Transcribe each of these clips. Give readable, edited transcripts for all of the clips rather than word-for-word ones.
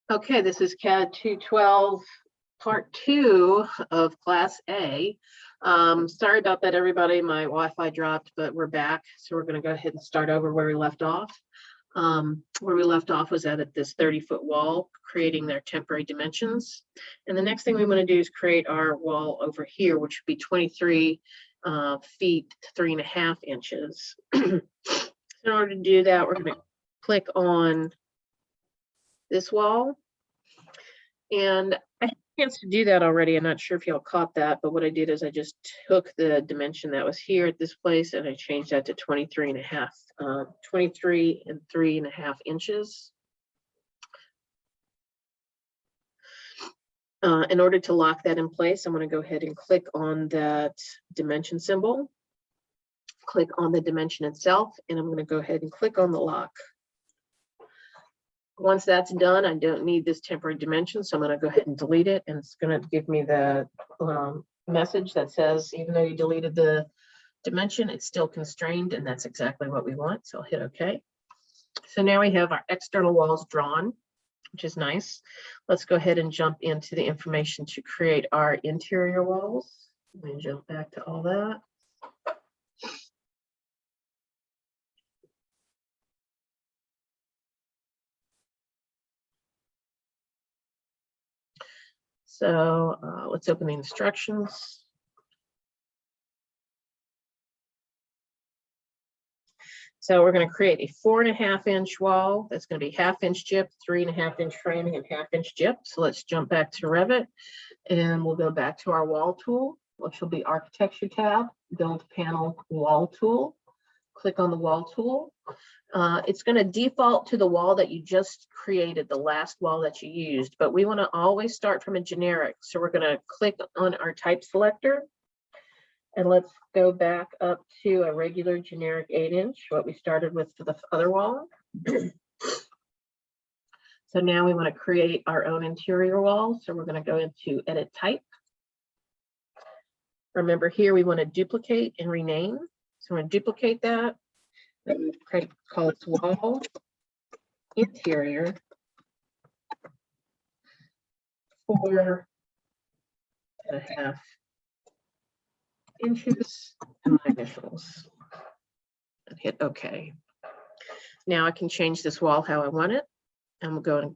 Okay, this is CAD 212 part 2 of class A. Sorry about that, everybody. My Wi-Fi dropped, but we're back. So we're going to go ahead and start over where we left off. Where we left off was at this 30-foot wall, creating their temporary dimensions. And the next thing we want to do is create our wall over here, which would be 23 feet, 3.5 inches. In order to do that, we're going to click on this wall. And I had a chance to do that already. I'm not sure if y'all caught that, but what I did is I just took the dimension that was here at this place and I changed that to 23 and 3.5 inches. In order to lock that in place, I'm going to go ahead and click on that dimension symbol, click on the dimension itself, and I'm going to go ahead and click on the lock. Once that's done, I don't need this temporary dimension, so I'm going to go ahead and delete it, and it's going to give me the message that says, even though you deleted the dimension, it's still constrained, and that's exactly what we want, so I'll hit OK. So now we have our external walls drawn, which is nice. Let's go ahead and jump into the information to create our interior walls. Let me jump back to all that. So let's open the instructions. So we're going to create a 4.5-inch wall. That's going to be 1/2-inch gyp, 3.5-inch framing, and 1/2-inch gyp. So let's jump back to Revit, and we'll go back to our wall tool, which will be Architecture tab, Build Panel Wall Tool. Click on the wall tool. It's going to default to the wall that you just created, the last wall that you used, but we want to always start from a generic. So we're going to click on our type selector, and let's go back up to a regular generic 8-inch, what we started with for the other wall. So now we want to create our own interior wall. So we're going to go into Edit Type. Remember here, we want to duplicate and rename. So we're going to duplicate that. Then we call it wall interior 4.5 inches and my initials. And hit OK. Now I can change this wall how I want it. I'm going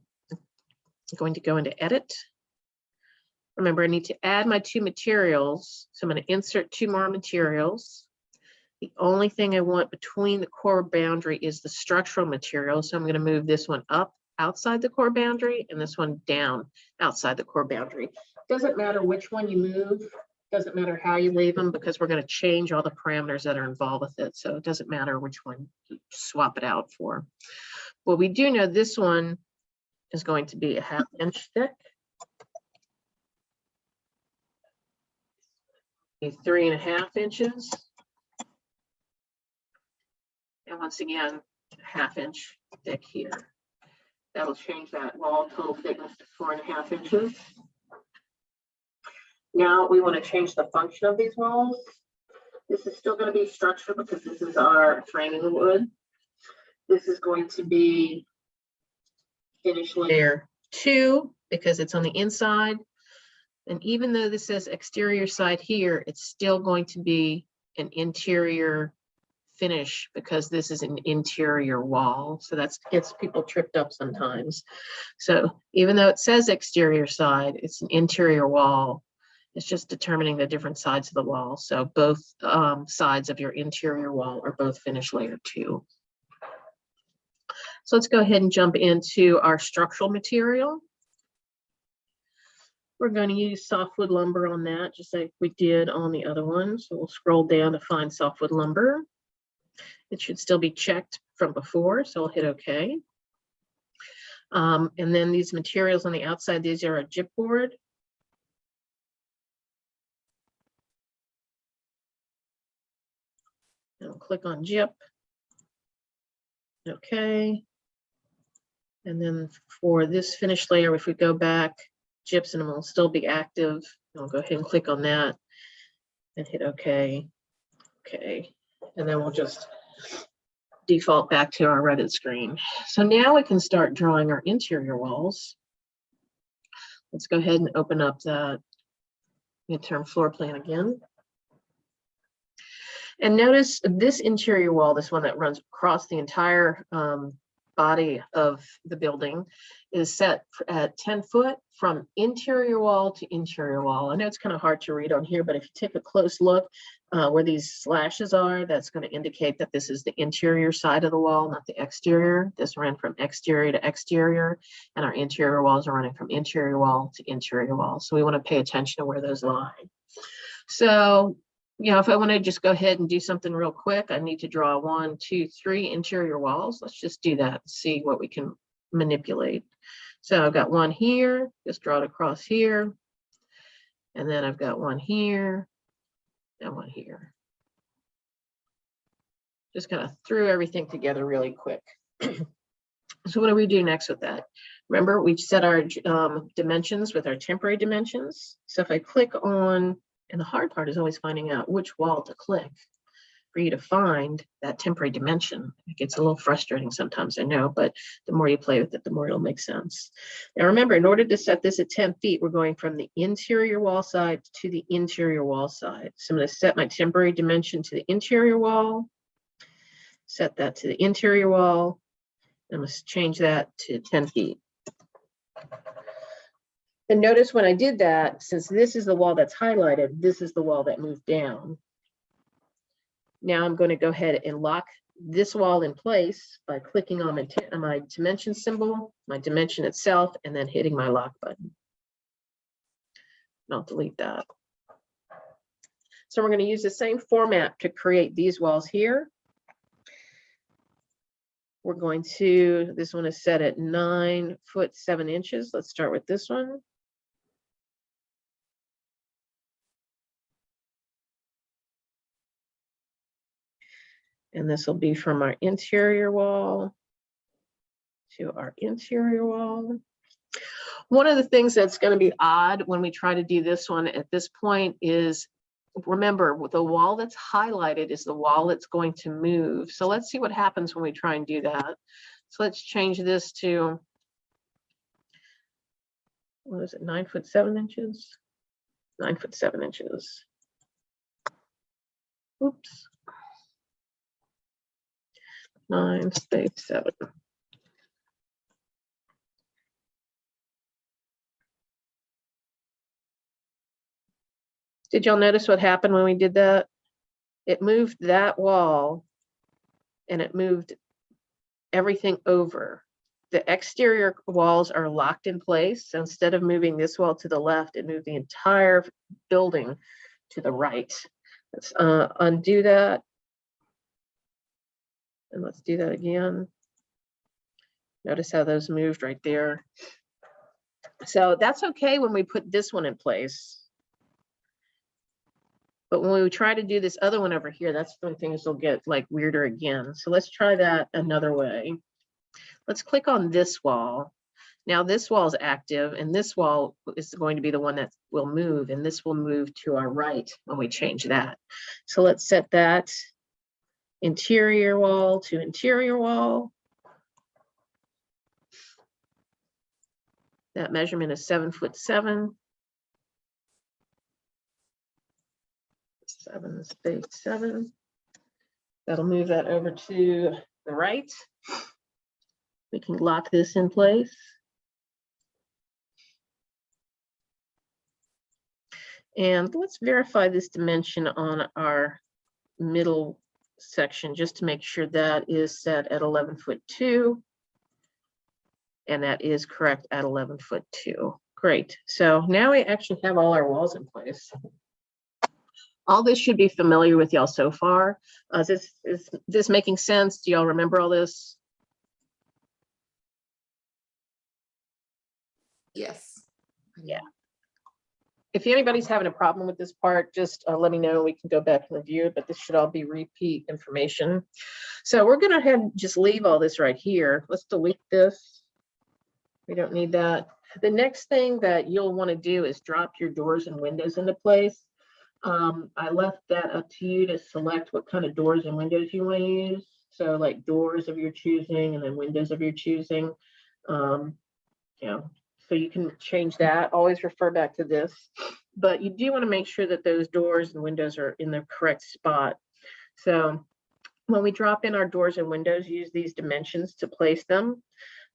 to go into Edit. Remember, I need to add my 2 materials. So I'm going to insert 2 more materials. The only thing I want between the core boundary is the structural material. So I'm going to move this one up outside the core boundary and this one down outside the core boundary. Doesn't matter which one you move. Doesn't matter how you leave them, because we're going to change all the parameters that are involved with it. So it doesn't matter which one you swap it out for. Well, we do know this one is going to be a 1/2 inch thick. 3.5 inches. And once again, 1/2 inch thick here. That'll change that wall total thickness to 4.5 inches. Now we want to change the function of these walls. This is still going to be structure because this is our framing wood. This is going to be finish layer 2 because it's on the inside. And even though this says exterior side here, it's still going to be an interior finish because this is an interior wall. So that gets people tripped up sometimes. So even though it says exterior side, it's an interior wall. It's just determining the different sides of the wall. So both sides of your interior wall are both finish layer 2. So let's go ahead and jump into our structural material. We're going to use softwood lumber on that, just like we did on the other one. So we'll scroll down to find softwood lumber. It should still be checked from before, so I'll hit OK. And then these materials on the outside, these are a gypboard. I'll click on gyp. OK. And then for this finished layer, if we go back, gypsum will still be active. I'll go ahead and click on that and hit OK. OK. And then we'll just default back to our Revit screen. So now we can start drawing our interior walls. Let's go ahead and open up the midterm floor plan again. And notice this interior wall, this one that runs across the entire body of the building, is set at 10 foot from interior wall to interior wall. I know it's kind of hard to read on here, but if you take a close look where these slashes are, that's going to indicate that this is the interior side of the wall, not the exterior. This ran from exterior to exterior, and our interior walls are running from interior wall to interior wall. So we want to pay attention to where those lie. So, you know, if I want to just go ahead and do something real quick, I need to draw 1, 2, 3 interior walls. Let's just do that and see what we can manipulate. So I've got one here, just draw it across here. And then I've got one here and one here. Just kind of threw everything together really quick. So what do we do next with that? Remember, we set our dimensions with our temporary dimensions. So if I click on, and the hard part is always finding out which wall to click for you to find that temporary dimension. It gets a little frustrating sometimes, I know, but the more you play with it, the more it'll make sense. Now remember, in order to set this at 10 feet, we're going from the interior wall side to the interior wall side. So I'm going to set my temporary dimension to the interior wall, set that to the interior wall, and let's change that to 10 feet. And notice when I did that, since this is the wall that's highlighted, this is the wall that moved down. Now I'm going to go ahead and lock this wall in place by clicking on my dimension symbol, my dimension itself, and then hitting my lock button. And I'll delete that. So we're going to use the same format to create these walls here. We're going to, this one is set at 9 foot 7 inches. Let's start with this one. And this will be from our interior wall to our interior wall. One of the things that's going to be odd when we try to do this one at this point is, remember, the wall that's highlighted is the wall that's going to move. So let's see what happens when we try and do that. So let's change this to, what is it, 9 foot 7 inches? 9 foot 7 inches. Oops. 9 space 7. Did y'all notice what happened when we did that? It moved that wall and it moved everything over. The exterior walls are locked in place. So instead of moving this wall to the left, it moved the entire building to the right. Let's undo that. And let's do that again. Notice how those moved right there. So that's okay when we put this one in place. But when we try to do this other one over here, that's when things will get like weirder again. So let's try that another way. Let's click on this wall. Now this wall is active and this wall is going to be the one that will move, and this will move to our right when we change that. So let's set that interior wall to interior wall. That measurement is 7 foot 7. 7 space 7. That'll move that over to the right. We can lock this in place. And let's verify this dimension on our middle section just to make sure that is set at 11 foot 2. And that is correct at 11 foot 2. Great. So now we actually have all our walls in place. All this should be familiar with y'all so far. Is this making sense? Do y'all remember all this? Yes. Yeah. If anybody's having a problem with this part, just let me know. We can go back and review it, but this should all be repeat information. So we're going to just leave all this right here. Let's delete this. We don't need that. The next thing that you'll want to do is drop your doors and windows into place. I left that up to you to select what kind of doors and windows you want to use. So like doors of your choosing and then windows of your choosing. You know, So you can change that. Always refer back to this. But you do want to make sure that those doors and windows are in the correct spot. So when we drop in our doors and windows, use these dimensions to place them.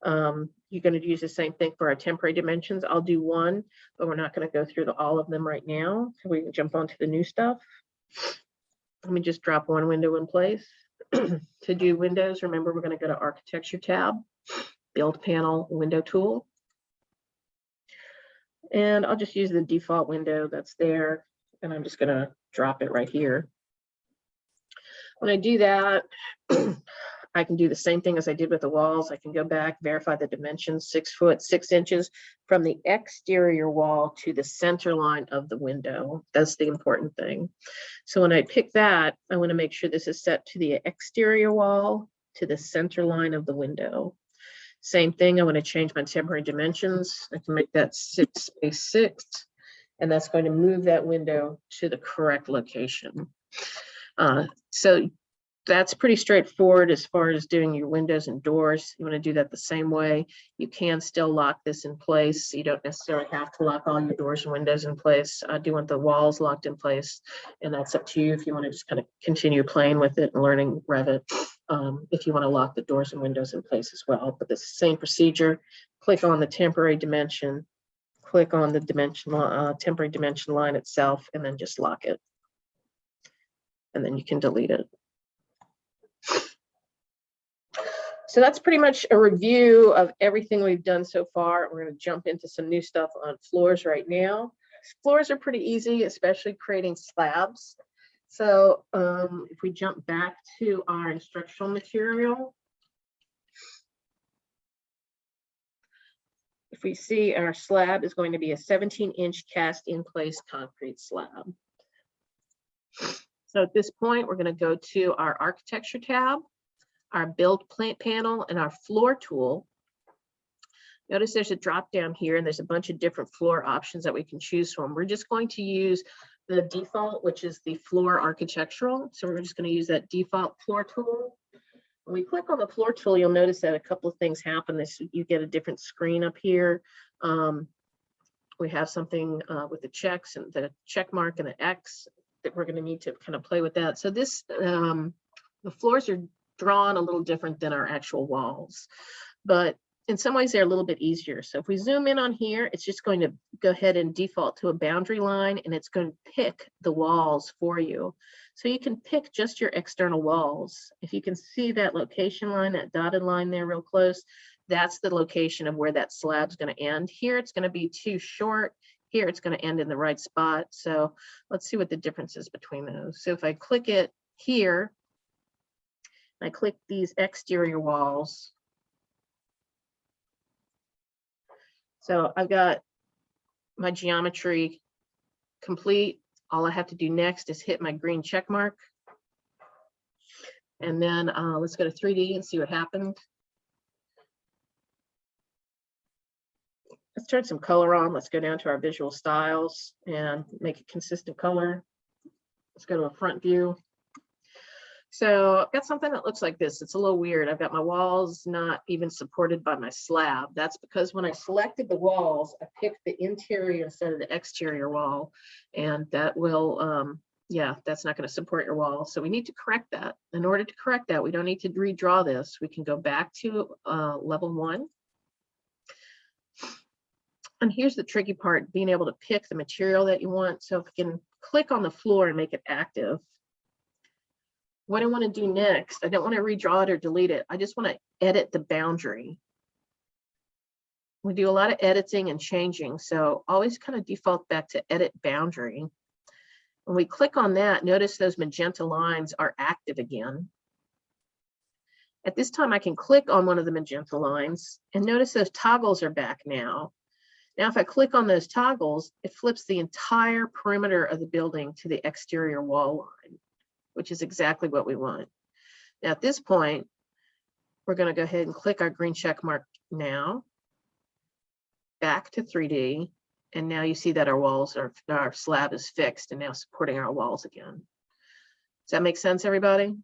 You're going to use the same thing for our temporary dimensions. I'll do one, but we're not going to go through all of them right now. So we can jump onto the new stuff. Let me just drop one window in place. To do windows, remember, we're going to go to Architecture tab, Build Panel, Window Tool. And I'll just use the default window that's there, and I'm just going to drop it right here. When I do that, I can do the same thing as I did with the walls. I can go back, verify the dimensions, 6 foot 6 inches from the exterior wall to the center line of the window. That's the important thing. So when I pick that, I want to make sure this is set to the exterior wall to the center line of the window. Same thing, I want to change my temporary dimensions. I can make that 6 by 6, and that's going to move that window to the correct location. So that's pretty straightforward as far as doing your windows and doors. You want to do that the same way. You can still lock this in place. You don't necessarily have to lock all your doors and windows in place. I do want the walls locked in place, and that's up to you if you want to just kind of continue playing with it and learning Revit. If you want to lock the doors and windows in place as well, but the same procedure. Click on the temporary dimension, click on the dimension temporary dimension line itself, and then just lock it. And then you can delete it. So that's pretty much a review of everything we've done so far. We're going to jump into some new stuff on floors right now. Floors are pretty easy, especially creating slabs. So if we jump back to our instructional material, if we see our slab is going to be a 17-inch cast in place concrete slab. So at this point, we're going to go to our architecture tab, our build plant panel, and our floor tool. Notice there's a drop down here, and there's a bunch of different floor options that we can choose from. We're just going to use the default, which is the floor architectural. So we're just going to use that default floor tool. When we click on the floor tool, you'll notice that a couple of things happen. You get a different screen up here. We have something with the checks and the check mark and the X that we're going to need to kind of play with that. So this, the floors are drawn a little different than our actual walls, but in some ways they're a little bit easier. So if we zoom in on here, it's just going to go ahead and default to a boundary line, and it's going to pick the walls for you. So you can pick just your external walls. If you can see that location line, that dotted line there real close, that's the location of where that slab's going to end. Here it's going to be too short. Here it's going to end in the right spot. So let's see what the difference is between those. So if I click it here, I click these exterior walls. So I've got my geometry complete. All I have to do next is hit my green check mark. And then let's go to 3D and see what happened. Let's turn some color on. Let's go down to our visual styles and make a consistent color. Let's go to a front view. So I've got something that looks like this. It's a little weird. I've got my walls not even supported by my slab. That's because when I selected the walls, I picked the interior instead of the exterior wall. And that will, yeah, that's not going to support your wall. So we need to correct that. In order to correct that, we don't need to redraw this. We can go back to level 1. And here's the tricky part, being able to pick the material that you want. So if we can click on the floor and make it active. What I want to do next, I don't want to redraw it or delete it. I just want to edit the boundary. We do a lot of editing and changing, so always kind of default back to edit boundary. When we click on that, notice those magenta lines are active again. At this time, I can click on one of the magenta lines and notice those toggles are back now. Now, if I click on those toggles, it flips the entire perimeter of the building to the exterior wall line, which is exactly what we want. Now, at this point, we're going to go ahead and click our green check mark now, back to 3D, and now you see that our walls are, our slab is fixed and now supporting our walls again. Does that make sense, everybody?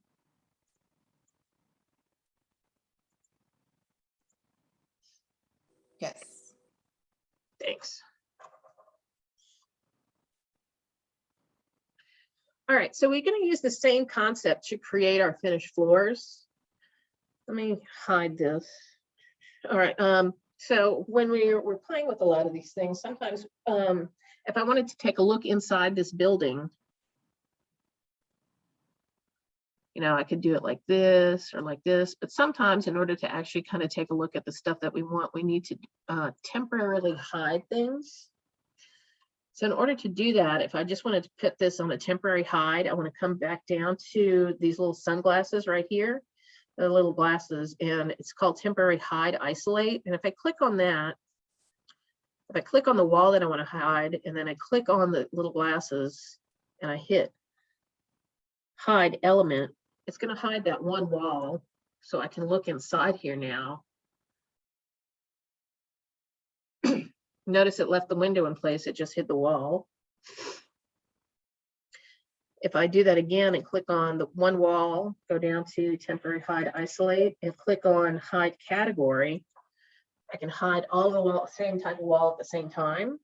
Yes. fix. All right, so we're going to use the same concept to create our finished floors. Let me hide this. All right, so when we're playing with a lot of these things, sometimes if I wanted to take a look inside this building, you know, I could do it like this or like this, but sometimes in order to actually kind of take a look at the stuff that we want, we need to temporarily hide things. So in order to do that, if I just wanted to put this on a temporary hide, I want to come back down to these little sunglasses right here, the little glasses, and it's called temporary hide isolate. And if I click on that, if I click on the wall that I want to hide, and then I click on the little glasses and I hit hide element, it's going to hide that one wall. So I can look inside here now. Notice it left the window in place, it just hid the wall. If I do that again and click on the one wall, go down to temporary hide isolate and click on hide category, I can hide all the wall, same type of wall at the same time.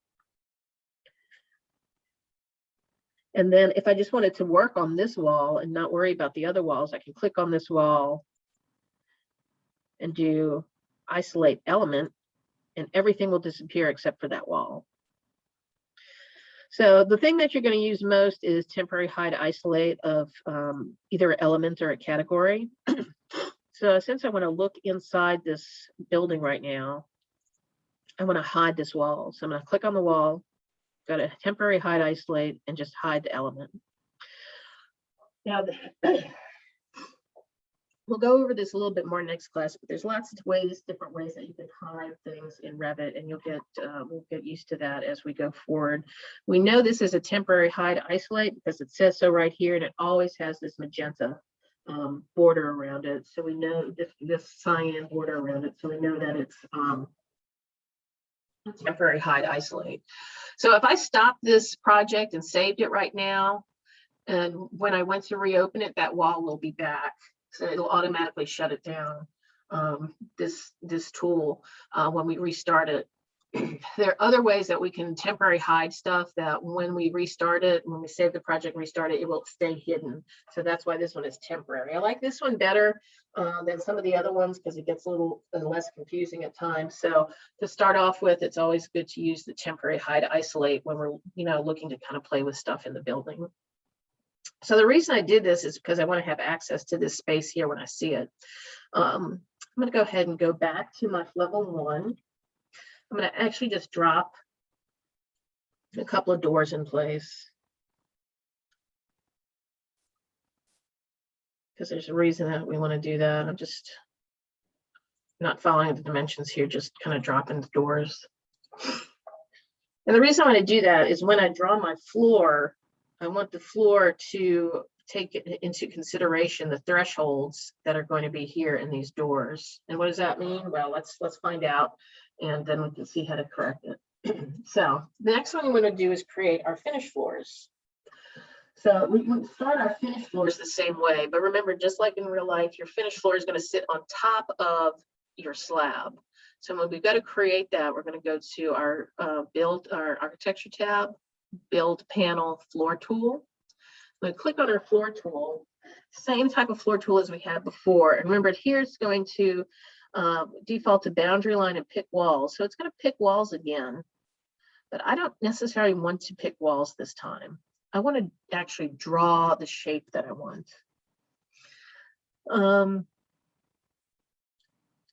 And then if I just wanted to work on this wall and not worry about the other walls, I can click on this wall and do isolate element, and everything will disappear except for that wall. So the thing that you're going to use most is temporary hide isolate of either an element or a category. So since I want to look inside this building right now, I want to hide this wall. So I'm going to click on the wall, go to temporary hide isolate, and just hide the element. Now, we'll go over this a little bit more next class, but there's lots of ways, different ways that you can hide things in Revit, and you'll get we'll get used to that as we go forward. We know this is a temporary hide isolate because it says so right here, and it always has this magenta border around it. So we know this cyan border around it. So we know that it's temporary hide isolate. So if I stop this project and saved it right now, and when I went to reopen it, that wall will be back. So it'll automatically shut it down, this tool, when we restart it. There are other ways that we can temporary hide stuff that when we restart it, when we save the project, restart it, it will stay hidden. So that's why this one is temporary. I like this one better than some of the other ones because it gets a little less confusing at times. So to start off with, it's always good to use the temporary hide isolate when we're, you know, looking to kind of play with stuff in the building. So the reason I did this is because I want to have access to this space here when I see it. I'm going to go ahead and go back to my level 1. I'm going to actually just drop a couple of doors in place because there's a reason that we want to do that. I'm just not following the dimensions here, just kind of dropping the doors. And the reason I want to do that is when I draw my floor, I want the floor to take into consideration the thresholds that are going to be here in these doors. And what does that mean? Well, let's find out, and then we can see how to correct it. So the next one we're going to do is create our finished floors. So we can start our finished floors the same way, but remember, just like in real life, your finished floor is going to sit on top of your slab. So when we've got to create that, we're going to go to our our architecture tab, build panel floor tool. We click on our floor tool, same type of floor tool as we had before. And remember, here it's going to default to boundary line and pick walls. So it's going to pick walls again, but I don't necessarily want to pick walls this time. I want to actually draw the shape that I want.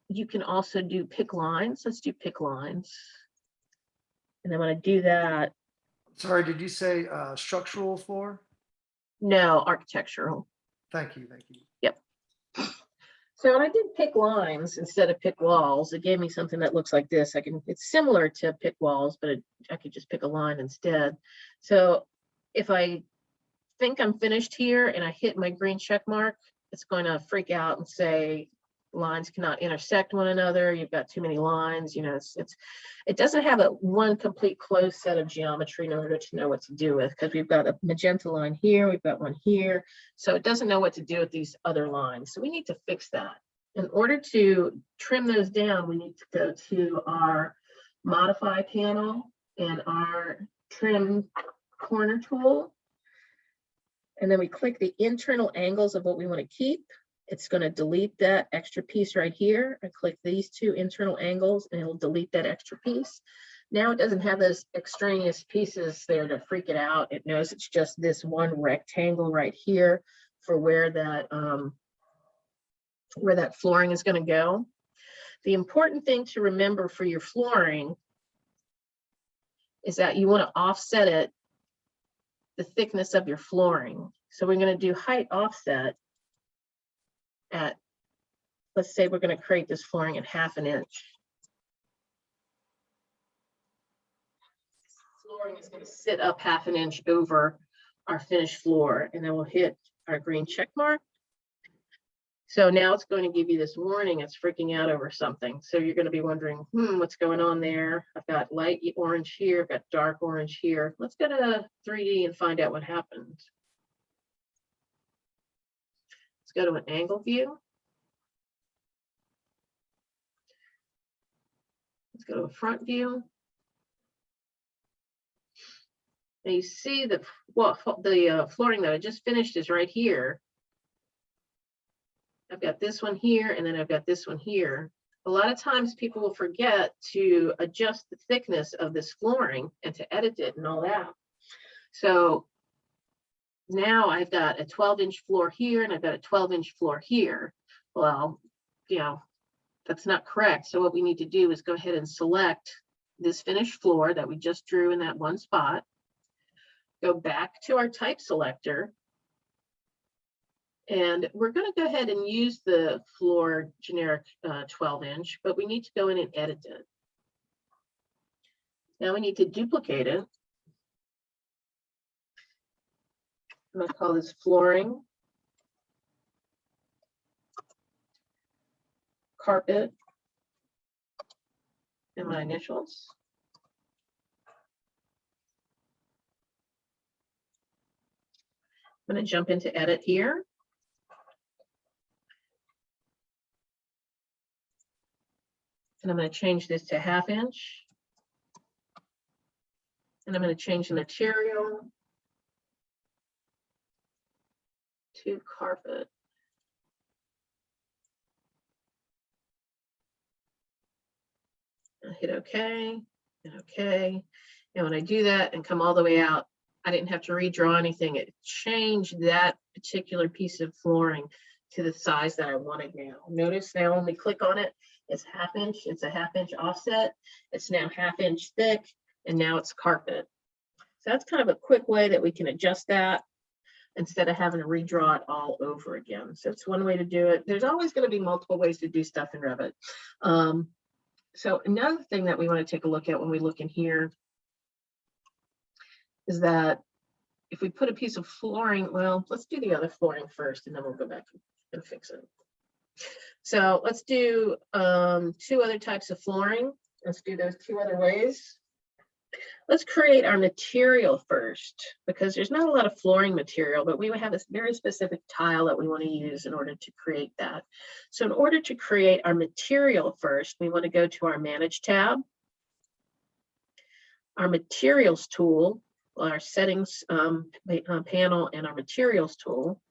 You can also do pick lines. Let's do pick lines. And then when I do that, sorry, did you say structural floor? no, architectural. Thank you, thank you. Yep. So when I did pick lines instead of pick walls, it gave me something that looks like this. It's similar to pick walls, but I could just pick a line instead. So if I think I'm finished here and I hit my green check mark, it's going to freak out and say lines cannot intersect one another. You've got too many lines. You know, it doesn't have one complete closed set of geometry in order to know what to do with, because we've got a magenta line here, we've got one here, so it doesn't know what to do with these other lines. So we need to fix that. In order to trim those down, we need to go to our modify panel and our trim corner tool. And then we click the internal angles of what we want to keep. It's going to delete that extra piece right here. I click these two internal angles and it'll delete that extra piece. Now it doesn't have those extraneous pieces there to freak it out. It knows it's just this one rectangle right here for where that flooring is going to go. The important thing to remember for your flooring is that you want to offset it, the thickness of your flooring. So we're going to do height offset at, let's say we're going to create this flooring at 1/2 inch. Flooring is going to sit up 1/2 inch over our finished floor, and then we'll hit our green check mark. So now it's going to give you this warning, it's freaking out over something. So you're going to be wondering, what's going on there? I've got light orange here, I've got dark orange here. Let's go to 3D and find out what happened. Let's go to an angle view. Let's go to a front view. Now you see the flooring that I just finished is right here. I've got this one here, and then I've got this one here. A lot of times people will forget to adjust the thickness of this flooring and to edit it and all that. So now I've got a 12-inch floor here, and I've got a 12-inch floor here. Well, that's not correct. So what we need to do is go ahead and select this finished floor that we just drew in that one spot. Go back to our type selector. And we're going to go ahead and use the floor generic 12-inch, but we need to go in and edit it. Now we need to duplicate it. I'm going to call this flooring, carpet, and my initials. I'm going to jump into edit here. And I'm going to change this to 1/2 inch. And I'm going to change the material to carpet. I'll hit OK and OK. And when I do that and come all the way out, I didn't have to redraw anything. It changed that particular piece of flooring to the size that I wanted now. Notice now when we click on it, it's 1/2 inch. It's a 1/2 inch offset. It's now 1/2 inch thick, and now it's carpet. So that's kind of a quick way that we can adjust that instead of having to redraw it all over again. So it's one way to do it. There's always going to be multiple ways to do stuff in Revit. So another thing that we want to take a look at when we look in here is that if we put a piece of flooring, well, let's do the other flooring first, and then we'll go back and fix it. So let's do 2 other types of flooring. Let's do those 2 other ways. Let's create our material first, because there's not a lot of flooring material, but we would have a very specific tile that we want to use in order to create that. So in order to create our material first, we want to go to our Manage tab, our Materials tool, our Settings panel, and our Materials tool.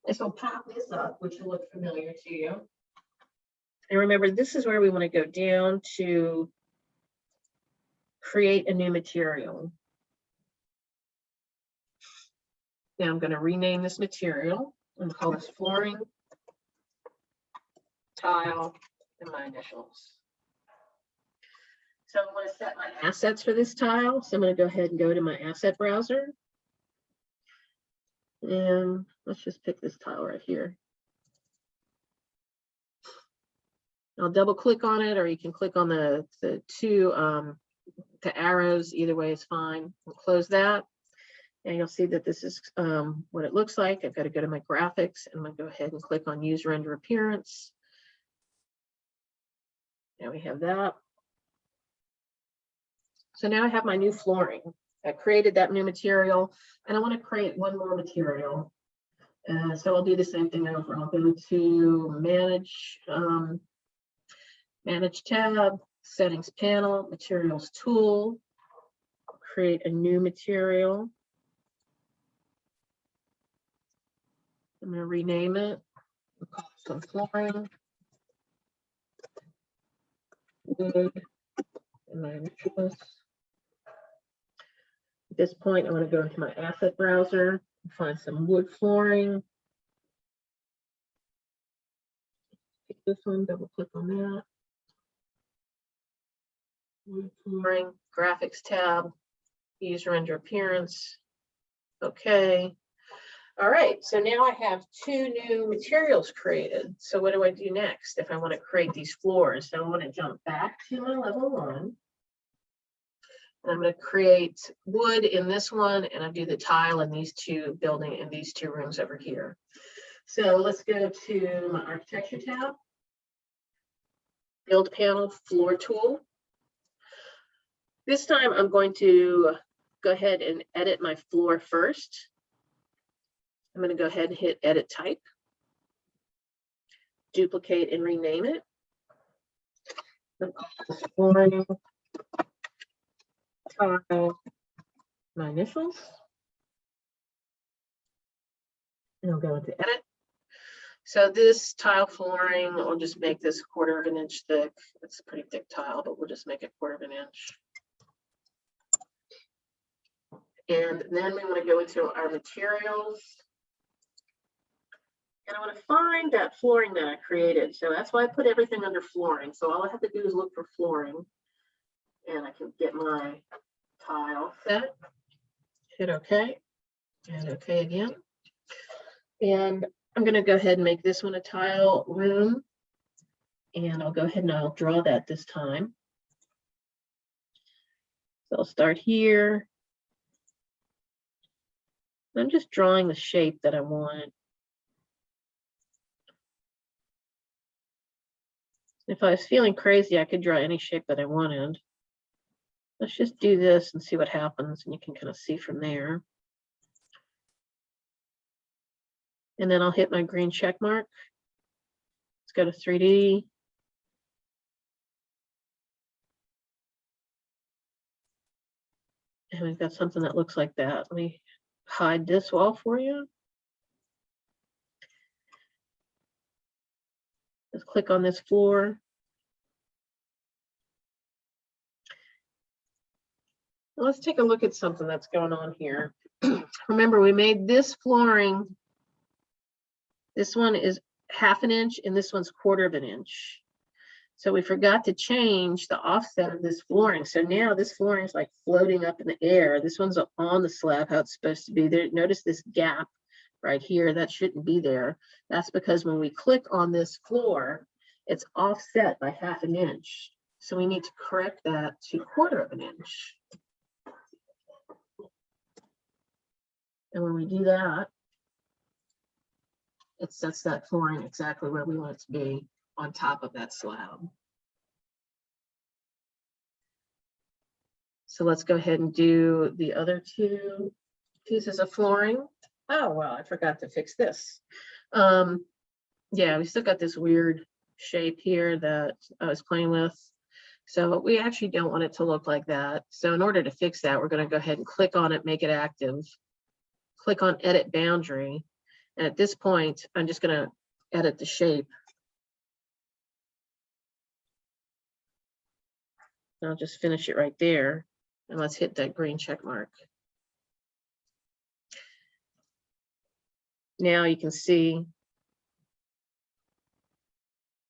And so pop this up, which will look familiar to you. And remember, this is where we want to go down to create a new material. Now I'm going to rename this material and call this flooring, tile, and my initials. So I want to set my assets for this tile. So I'm going to go ahead and go to my asset browser. And let's just pick this tile right here. I'll double click on it, or you can click on the 2 the arrows. Either way is fine. We'll close that. And you'll see that this is what it looks like. I've got to go to my graphics, and I'm going to go ahead and click on Use Render Appearance. Now we have that. So now I have my new flooring. I created that new material, and I want to create one more material. So I'll do the same thing over. I'll go to Manage tab, settings panel, materials tool, create a new material. I'm going to rename it. We'll call it some flooring. Wood. And my initials. At this point, I'm going to go into my asset browser and find some wood flooring. Pick this one, double click on that. Wood flooring, graphics tab, user render appearance. Okay. All right, so now I have 2 new materials created. So what do I do next if I want to create these floors? So I want to jump back to my level 1. And I'm going to create wood in this one, and I'll do the tile in these 2 rooms over here. So let's go to my architecture tab, build panel, floor tool. This time I'm going to go ahead and edit my floor first. I'm going to go ahead and hit edit type, duplicate and rename it. Flooring, tile, my initials. And I'll go into edit. So this tile flooring, I'll just make this 1/4 of an inch thick. It's a pretty thick tile, but we'll just make it 1/4 of an inch. And then we want to go into our materials. And I want to find that flooring that I created. So that's why I put everything under flooring. So all I have to do is look for flooring. And I can get my tile set. Hit OK. And OK again. And I'm going to go ahead and make this one a tile room. And I'll go ahead and I'll draw that this time. So I'll start here. I'm just drawing the shape that I want. If I was feeling crazy, I could draw any shape that I wanted. Let's just do this and see what happens, and you can kind of see from there. And then I'll hit my green check mark. Let's go to 3D. And we've got something that looks like that. Let me hide this wall for you. Let's click on this floor. Let's take a look at something that's going on here. Remember, we made this flooring. This one is 1/2 inch and this one's 1/4 of an inch. So we forgot to change the offset of this flooring. So now this flooring is like floating up in the air. This one's on the slab, how it's supposed to be there. Notice this gap right here, that shouldn't be there. That's because when we click on this floor, it's offset by 1/2 inch. So we need to correct that to 1/4 of an inch. And when we do that, it sets that flooring exactly where we want it to be on top of that slab. So let's go ahead and do the other 2 pieces of flooring. Oh, well, I forgot to fix this. Yeah, we still got this weird shape here that I was playing with. So we actually don't want it to look like that. So in order to fix that, we're going to go ahead and click on it, make it active. Click on edit boundary. And at this point, I'm just going to edit the shape. And I'll just finish it right there. And let's hit that green check mark. Now you can see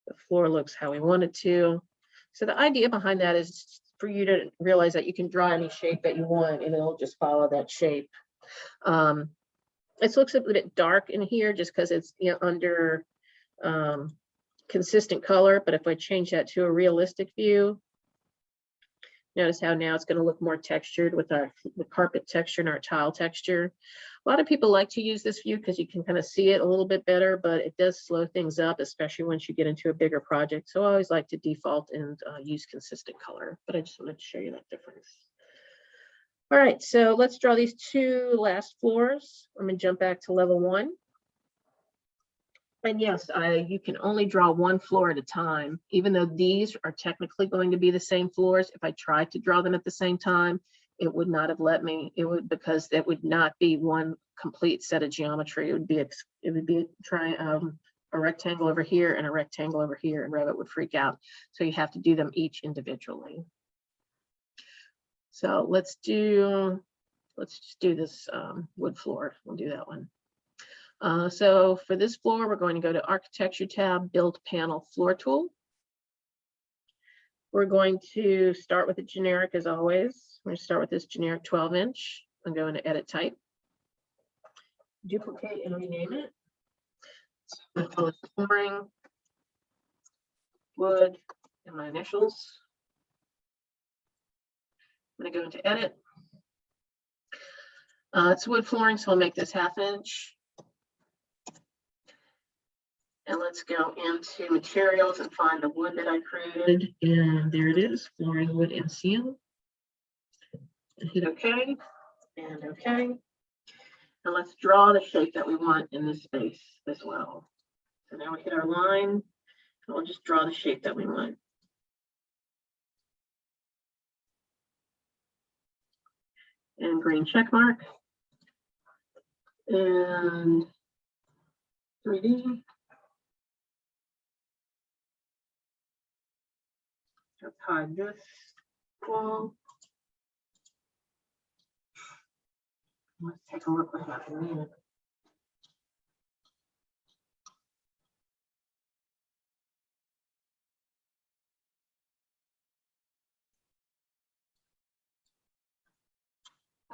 the floor looks how we want it to. So the idea behind that is for you to realize that you can draw any shape that you want and it'll just follow that shape. It looks a bit dark in here just because it's, you know, under consistent color. But if I change that to a realistic view, notice how now it's going to look more textured with the carpet texture and our tile texture. A lot of people like to use this view because you can kind of see it a little bit better, but it does slow things up, especially once you get into a bigger project. So I always like to default and use consistent color, but I just wanted to show you that difference. All right, so let's draw these 2 last floors. I'm going to jump back to level 1. And yes, you can only draw one floor at a time, even though these are technically going to be the same floors. If I tried to draw them at the same time, it would not have let me. It would, because that would not be one complete set of geometry. It would be a rectangle over here and a rectangle over here, and Revit would freak out. So you have to do them each individually. So let's just do this wood floor. We'll do that one. So for this floor, we're going to go to Architecture tab, Build Panel Floor Tool. We're going to start with a generic as always. We're going to start with this generic 12-inch. I'm going to Edit Type, duplicate and rename it. So call it flooring, wood, and my initials. I'm going to go into Edit. It's wood flooring, so I'll make this 1/2 inch. And let's go into materials and find the wood that I created. And there it is, flooring, wood, and seal. And hit OK and OK. And let's draw the shape that we want in this space as well. So now we hit our line, and we'll just draw the shape that we want. And green check mark. And 3D. Let's hide this wall. Let's take a look what happened here.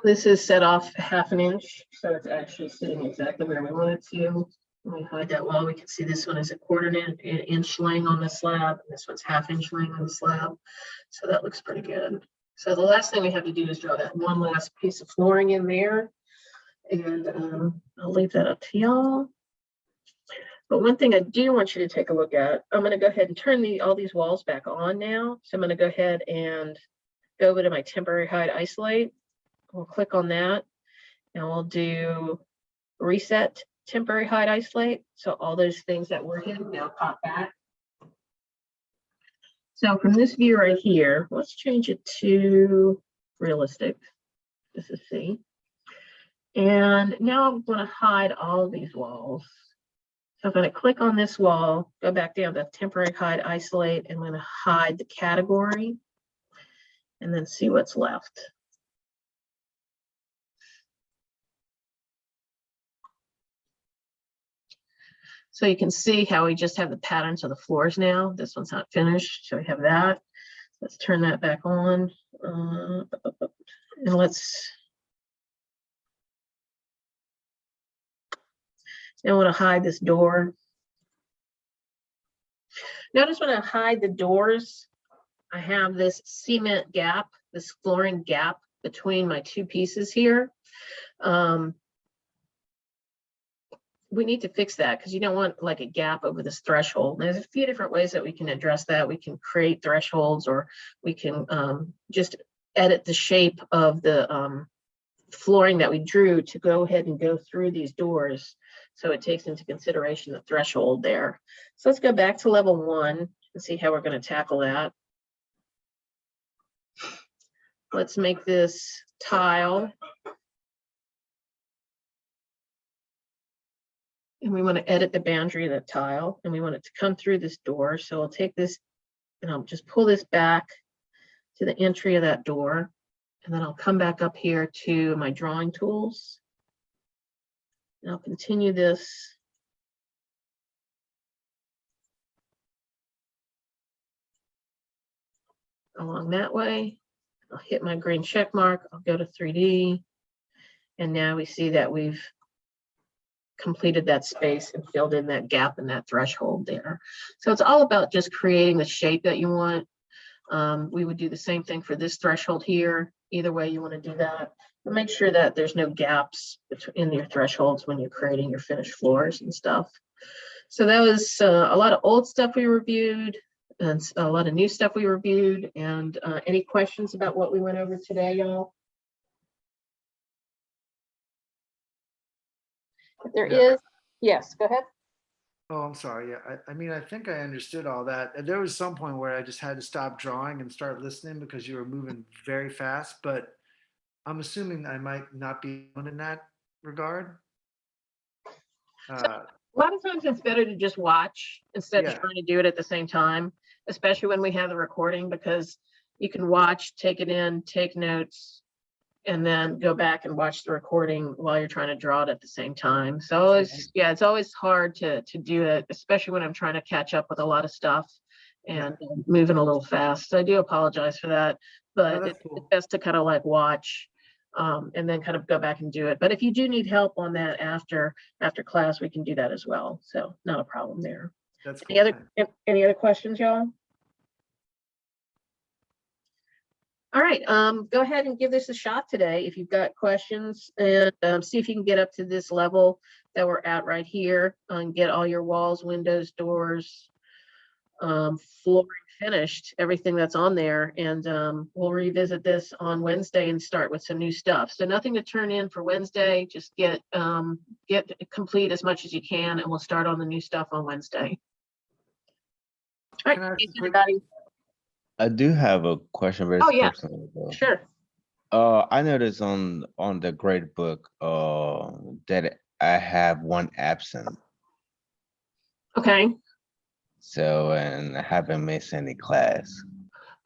This is set off 1/2 inch, so it's actually sitting exactly where we want it to. Let me hide that wall. We can see this one is a 1/4 inch laying on the slab. And this one's 1/2 inch laying on the slab. So that looks pretty good. So the last thing we have to do is draw that one last piece of flooring in there. And I'll leave that up to y'all. But one thing I do want you to take a look at, I'm going to go ahead and turn all these walls back on now. So I'm going to go ahead and go over to my temporary hide isolate. We'll click on that and we'll do reset temporary hide isolate. So all those things that were hidden now pop back. So from this view right here, let's change it to realistic. This is C. And now I'm going to hide all of these walls. So I'm going to click on this wall, go back down to temporary hide isolate, and I'm going to hide the category and then see what's left. So you can see how we just have the patterns of the floors now. This one's not finished, so we have that. Let's turn that back on. And I want to hide this door. Notice when I hide the doors, I have this cement gap, this flooring gap between my two pieces here. We need to fix that because you don't want like a gap over this threshold. There's a few different ways that we can address that. We can create thresholds, or we can just edit the shape of the flooring that we drew to go ahead and go through these doors. So it takes into consideration the threshold there. So let's go back to level 1 and see how we're going to tackle that. Let's make this tile. And we want to edit the boundary of the tile, and we want it to come through this door. So I'll take this and I'll just pull this back to the entry of that door. And then I'll come back up here to my drawing tools. And I'll continue this. Along that way. I'll hit my green check mark. I'll go to 3D. And now we see that we've completed that space and filled in that gap and that threshold there. So it's all about just creating the shape that you want. We would do the same thing for this threshold here. Either way you want to do that. But make sure that there's no gaps in your thresholds when you're creating your finished floors and stuff. So that was a lot of old stuff we reviewed and a lot of new stuff we reviewed. And any questions about what we went over today, y'all? If there is, yes, go ahead. Oh, I'm sorry. Yeah, I mean, I think I understood all that. And there was some point where I just had to stop drawing and start listening because you were moving very fast. But I'm assuming I might not be alone in that regard. So Uh, a lot of times it's better to just watch instead of yeah, trying to do it at the same time, especially when we have the recording, because you can watch, take it in, take notes, and then go back and watch the recording while you're trying to draw it at the same time. So yeah, it's always hard to do it, especially when I'm trying to catch up with a lot of stuff yeah. and moving a little fast. So I do apologize for that, No, but that's it's cool. best to kind of like watch and then kind of go back and do it. But if you do need help on that after class, we can do that as well. So not a problem there. That's Any cool. other Thanks. any other questions, y'all? All right, go ahead and give this a shot today if you've got questions, and see if you can get up to this level that we're at right here and get all your walls, windows, doors, flooring finished, everything that's on there. And we'll revisit this on Wednesday and start with some new stuff. So nothing to turn in for Wednesday, just get complete as much as you can, and we'll start on the new stuff on Wednesday. All right, Can I ask thanks a quick? everybody. I do have a question, but Oh it's yeah, personal though. sure. I noticed on the grade book, that I have one absent. Okay. So, and I haven't missed any class.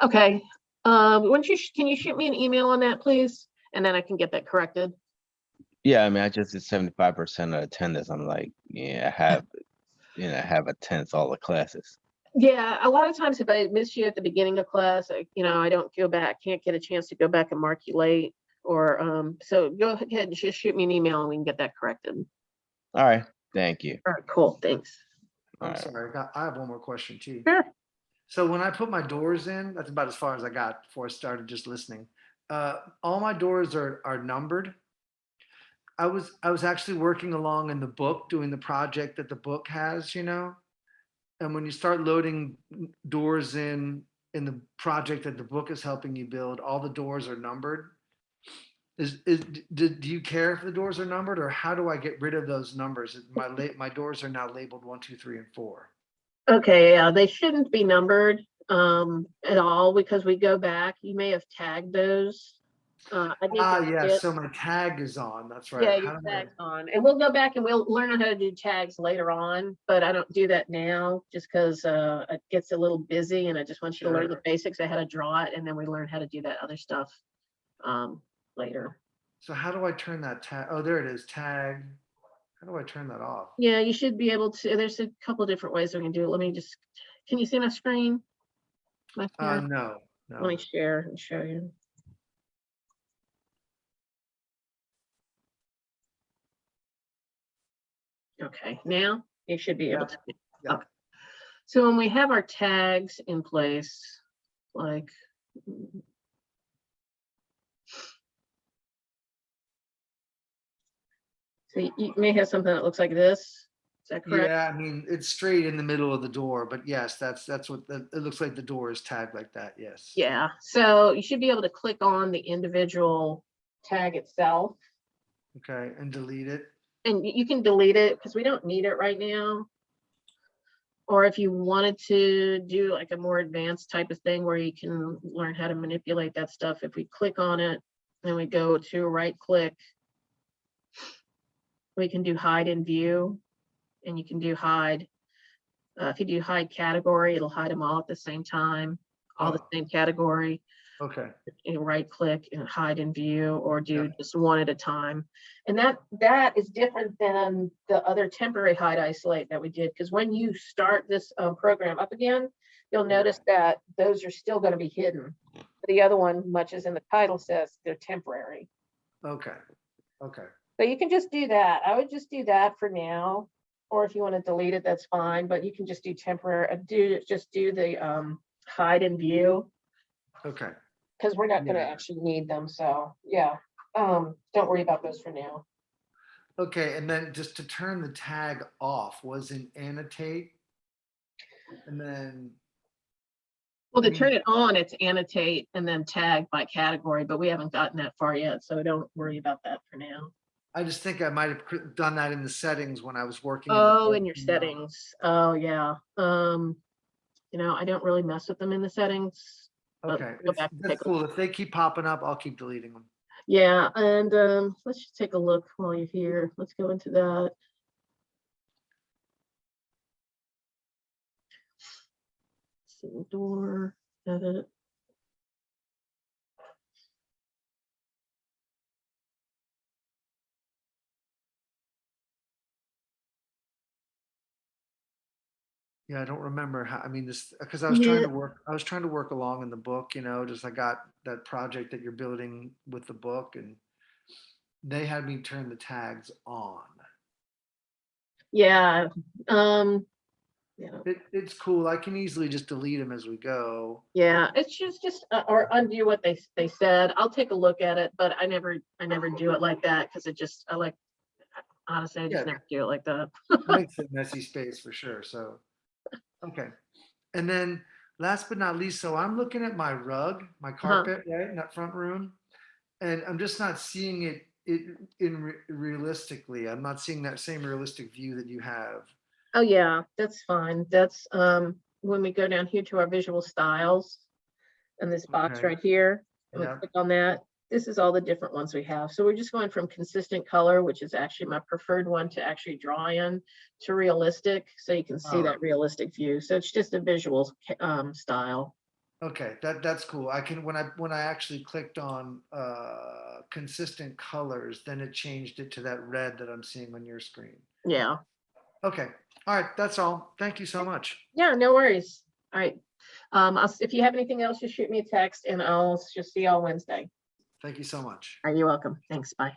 Okay. Can you shoot me an email on that, please? And then I can get that corrected. Yeah, I mean, I just did 75% of attendance. I'm like, yeah, I have attendance all the classes. Yeah, a lot of times if I miss you at the beginning of class, I don't go back, can't get a chance to go back and mark you late. Or so go ahead and just shoot me an email and we can get that corrected. All right, thank you. All right, cool. Thanks. All I'm right. sorry. I have one more question too. Sure. So when I put my doors in, that's about as far as I got before I started just listening. All my doors are numbered. I was actually working along in the book doing the project that the book has, and when you start loading doors in the project that the book is helping you build, all the doors are numbered. Do you care if the doors are numbered, or how do I get rid of those numbers? My doors are now labeled 1, 2, 3, and 4. Okay, yeah, they shouldn't be numbered at all because we go back. You may have tagged those. I need to Yeah. get So my tag is on. That's Yeah, right. your How do I? tags on. And we'll go back and we'll learn how to do tags later on, but I don't do that now just because it gets a little busy and I just want you to learn the Sure. basics of how to draw it, and then we learn how to do that other stuff later. So how do I turn that tag? Oh, there it is. Tag. How do I turn that off? Yeah, you should be able to. There's a couple of different ways we can do it. Can you see my screen? My screen? No, Let no. me share and show you. Okay, now you should be able Yeah. to. Yeah. Okay. So when we have our tags in place, like so you may have something that looks like this. Is that correct? Yeah. I mean, it's straight in the middle of the door, but yes, that's what it looks like. The door is tagged like that. Yes. Yeah. So you should be able to click on the individual tag itself, Okay. And delete it. and you can delete it because we don't need it right now. Or if you wanted to do like a more advanced type of thing where you can learn how to manipulate that stuff, if we click on it and we go to right click, we can do hide in view, and you can do hide. If you do hide category, it'll hide them all at the same time, all the Oh. same category. Okay. And right click and hide in view, or do Yeah. just one at a time. And that is different than the other temporary hide isolate that we did, because when you start this program up again, you'll notice that those are still going to be hidden. The other one, much as in the title says, they're temporary. Okay. Okay. So you can just do that. I would just do that for now, or if you want to delete it, that's fine, but you can just do temporary, just do the hide in view, Okay. because we're not going to Yeah. actually need them. So yeah, don't worry about those for now. Okay. And then just to turn the tag off was in annotate, and then. Well, to I turn mean, it on, it's annotate and then tag by category, but we haven't gotten that far yet, so don't worry about that for now. I just think I might have done that in the settings when I was working. In the Oh, book, in your you know. settings. Oh, yeah. You know, I don't really mess with them in the settings. But Okay, go back and that's take a cool. If they keep popping up, I'll keep deleting them. Yeah, and let's just take a look while you're here. Let's go into that. Single door, edit. Yeah, I don't remember how, I mean, this, because I was trying Yeah, to work, along in the book, you know, just I got that project that you're building with the book, and they had me turn the tags on. yeah. You know, It's cool. I can easily just delete them as we go. yeah, it's just or undo what they said. I'll take a look at it, but I never do it like that because it just I like honestly I just Yeah, never do it like that. makes a messy space for sure. So, okay. And then last but not least, so I'm looking at my rug, my Uh-huh. carpet, right, in that front room, and I'm just not seeing it in realistically. I'm not seeing that same realistic view that you have. Oh yeah, that's fine. That's when we go down here to our visual styles and this box Okay. right here, and we Yeah. click on that. This is all the different ones we have. So we're just going from consistent color, which is actually my preferred one to actually draw in, to realistic, so you can see Oh, that realistic view. So it's just a visual style. okay. That's cool. I can when I actually clicked on consistent colors, then it changed it to that red that I'm seeing on your screen. Yeah. Okay. All right. That's all. Thank you so much. Yeah, no worries. All right. If you have anything else, just shoot me a text and I'll just see y'all Wednesday. Thank you so much. Are you welcome? Thanks. Bye.